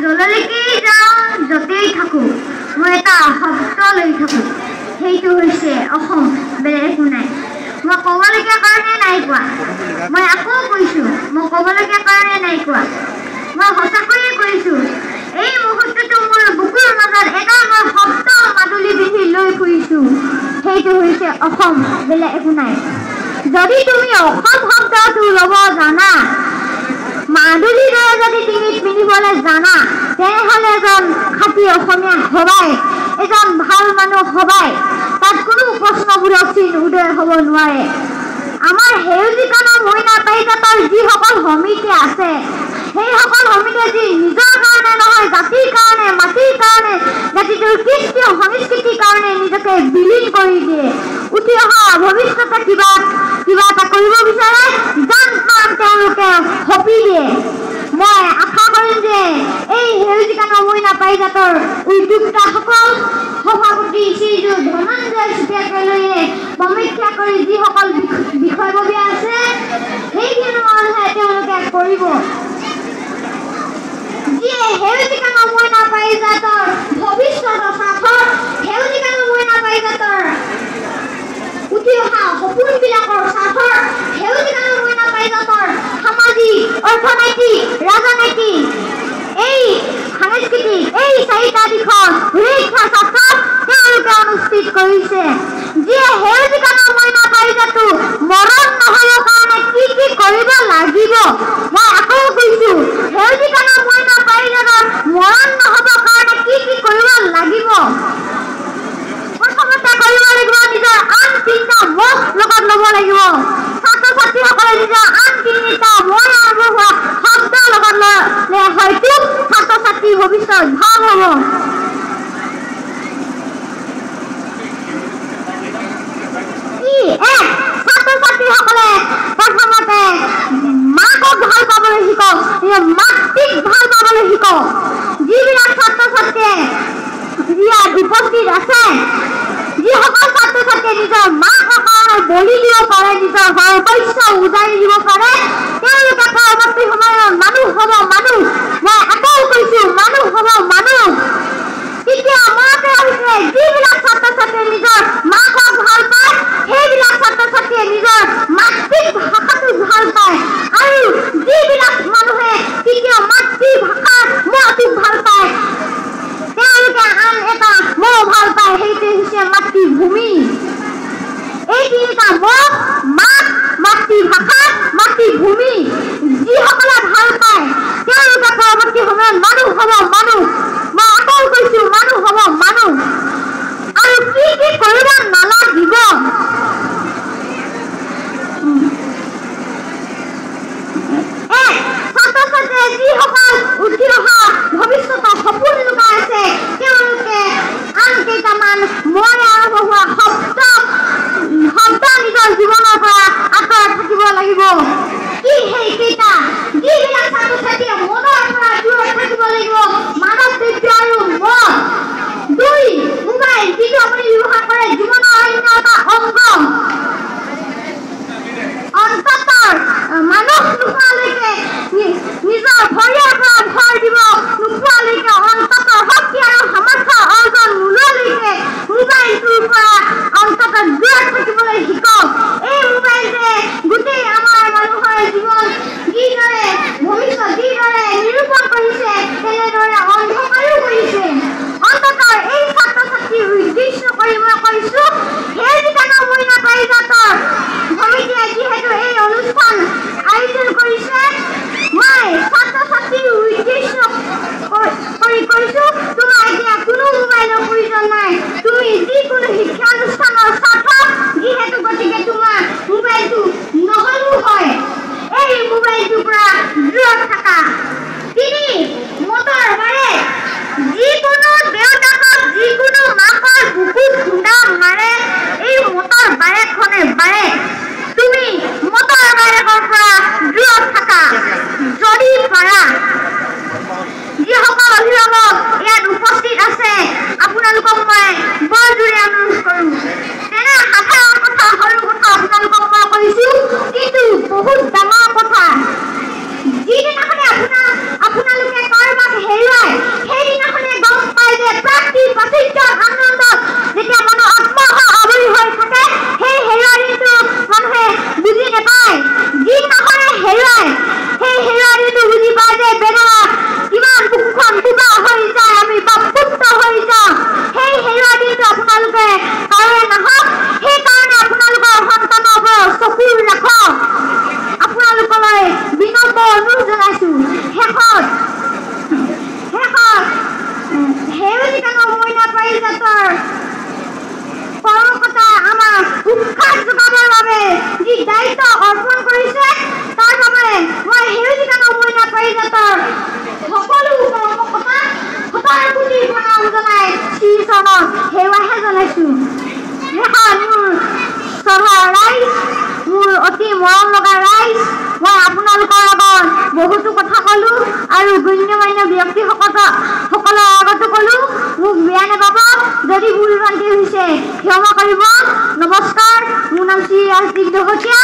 জললৈকে যাওঁ য'তেই থাকোঁ মই এটা শব্দ লৈ থাকোঁ সেইটো হৈছে অসম বেলেগ একো নাই মই ক'বলগীয়া কাৰণে নাই কোৱা মই আকৌ কৈছোঁ মই ক'বলগীয়া কাৰণে নাই কোৱা মই সঁচাকৈয়ে কৈছোঁ এই মুহূৰ্তটো মোৰ বুকুৰ মাজত এটা মই শব্দ মাদুলি পিন্ধি লৈ ফুৰিছোঁ সেইটো হৈছে অসম বেলেগ একো নাই যদি তুমি অসম শব্দটো ল'ব জানা মাদুলিৰ দৰে যদি ডিঙিত পিন্ধিবলৈ জানা তেনেহ'লে এজন খাঁটি অসমীয়া হবাই এজন ভাল মানুহ হবাই তাত কোনো প্ৰশ্নবোধক চিন উদয় হ'ব নোৱাৰে আমাৰ সেউজীকৰণৰ মইনা পাৰিজাতৰ যিসকল সমিতি আছে সেইসকল সমিতিয়ে যি নিজৰ কাৰণে নহয় জাতিৰ কাৰণে মাটিৰ কাৰণে জাতিটোৰ কৃষ্টি সংস্কৃতিৰ কাৰণে নিজকে বিলীন কৰি দিয়ে উঠি অহা ভৱিষ্যতে কিবা এটা কৰিব বিচাৰে জান প্ৰাণ তেওঁলোকে সঁপি দিয়ে মই আশা কৰিম যে এই সেউজীকৰণৰ মইনা পাৰিজাতৰ উদ্যোক্তাসকল সভাপতি শ্ৰীযুত ধনঞ্জয় চুতীয়াকৈ সমীক্ষা কৰি যিসকল বিষয়ববীয়া আছে সেইখিনি মানুহে তেওঁলোকে কৰিব যিয়ে সেউজীকৰণৰ মইনা পাৰিজাতৰ ভৱিষ্যতৰ স্বাৰ্থত সেউজীকৰণৰ মইনা পাৰিজাতৰ উঠি অহা সপোনবিলাকৰ স্বাৰ্থত সেউজীকৰণৰ মইনা পাৰিজাতৰ সামাজিক অৰ্থনৈতিক ৰাজনৈতিক এই সাংস্কৃতিক এই চাৰিটা দিশৰ সুৰক্ষাৰ স্বাৰ্থত তেওঁলোকে অনুষ্ঠিত কৰিছে যিয়ে সেউজীকৰণৰ মইনা পাৰিজাতটো মৰণ নহ'বৰ কাৰণে কি কি কৰিব লাগিব মই আকৌ কৈছোঁ সেউজীকৰণৰ মইনা পাৰিজাতৰ মৰণ নহ'বৰ কাৰণে কি কি কৰিব লাগিব প্ৰথমতে কৰিব লাগিব নিজৰ আন তিনিটা মুখ লগত ল'ব লাগিব ছাত্ৰ ছাত্ৰীসকলে নিজৰ আন তিনিটা মই আৰম্ভ হোৱা শব্দ লগত ল'লে হয়তো ছাত্ৰ ছাত্ৰীৰ ভৱিষ্যত ভাল হ'ব ছাত্ৰ ছাত্ৰীসকলে প্ৰথমতে মাকক ভাল পাবলৈ শিকক মাতৃক ভাল পাবলৈ শিকক যিবিলাক ছাত্ৰ ছাত্ৰীয়ে ইয়াত উপস্থিত আছে যিসকল ছাত্ৰ ছাত্ৰীয়ে নিজৰ মাকৰ কাৰণে বলি দিব পাৰে নিজৰ সৰ্বস্ব উজাৰি দিব পাৰে তেওঁলোকে পৰৱৰ্তী সময়ত মানুহ হ'ব মানুহ মই আকৌ কৈছোঁ মানুহ হ'ব মানুহ তেতিয়া মনতে আহিছে যিবিলাক ছাত্ৰ ছাত্ৰীয়ে নিজৰ মাকক ভাল পায় সেইবিলাক ছাত্ৰ ছাত্ৰীয়ে নিজৰ মাতৃক ভাষাটো ভাল পায় আৰু যিবিলাক মানুহে তেতিয়া মাতৃভাষা মোৰটোক ভাল পায় তেওঁলোকে আন এটা মই ভাল পায় সেইটো হৈছে মাতৃভূমি এই তিনিটা মই মাত মাতৃভাষা মাতৃভূমি যিসকলে ভাল পায় তেওঁলোকে পৰৱৰ্তী সময়ত মানুহ হ'ব মানুহ মই আকৌ কৈছোঁ মানুহ হ'ব মানুহ আৰু কি কি কৰিব নালাগিব ছাত্ৰ ছাত্ৰীয়ে যিসকল উঠি অহা ভৱিষ্যতৰ সপোন লুকাই আছে তেওঁলোকে আন কেইটামান মই আৰম্ভ হোৱা শব্দ নিজৰ জীৱনৰ পৰা আঁতৰত থাকিব লাগিব কি সেইকেইটা যিবিলাক ছাত্ৰ ছাত্ৰীয়ে মদৰ পৰা দূৰত থাকিব লাগিব মাদক দ্ৰব্য আৰু মদ 2 মোবাইল যিটো আপুনি ব্যৱহাৰ কৰে জীৱনৰ অন্য এটা অংগ অন্তত মানুহ নোপোৱালৈকে নিজৰ ভৰিৰ পৰা ভৰ দিব নোপোৱালৈকে অন্তত শক্তি আৰু সামৰ্থ্য অৰ্জন নোলোৱালৈকে মোবাইলটোৰ পৰা অন্তত দূৰত থাকিবলৈ শিকক এই মোবাইলটোৱে গোটেই আমাৰ মানুহৰ জীৱন যিদৰে ভৱিষ্যত যিদৰে নিৰূপণ কৰিছে তেনেদৰে অন্ধকাৰো কৰিছে অন্তত এই ছাত্ৰ ছাত্ৰীৰ উদ্দেশ্য কৰি মই কৈছোঁ সেউজীকৰণৰ মইনা পাৰিজাতৰ সমিতিয়ে যিহেতু এই অনুষ্ঠান আয়োজন কৰিছে মই ছাত্ৰ ছাত্ৰীৰ উদ্দেশ্য কৰি কৈছোঁ তোমাৰ এতিয়া কোনো মোবাইলৰ প্ৰয়োজন নাই তুমি যিকোনো শিক্ষানুষ্ঠানৰ স্বাৰ্থত যিহেতু গতিকে তোমাৰ মোবাইলটো নহ'লেও হয় এই মোবাইলটোৰ পৰা দূৰত থাকা 3 মটৰ বাৰে যিকোনো দেউতাকক যিকোনো মাকৰ বুকুত খুন্দা মাৰে এই মটৰ বাৰেখনে বাৰে তুমি মটৰ বাৰেকৰ পৰা দূৰত থাকা যদি পাৰা যিসকল অভিভাৱক ইয়াত উপস্থিত আছে আপোনালোকক মই বৰ জোৰে অনুৰোধ কৰোঁ তেনে সাধাৰণ কথা সৰু কথা আপোনালোকক মই কৈছোঁ কিন্তু বহুত ডাঙৰ কথা যিদিনাখনে আপোনালোকে কাৰোবাক হেৰুৱা বহুতো কথা ক'লো আৰু গণ্যমান্য ব্যক্তিসকলৰ আগতো ক'লো মোক বেয়া নাপাব যদি ভুল ভ্ৰান্তি হৈছে ক্ষমা কৰিব নমস্কাৰ মোৰ নাম শ্ৰী ৰাজদীপ দহতীয়া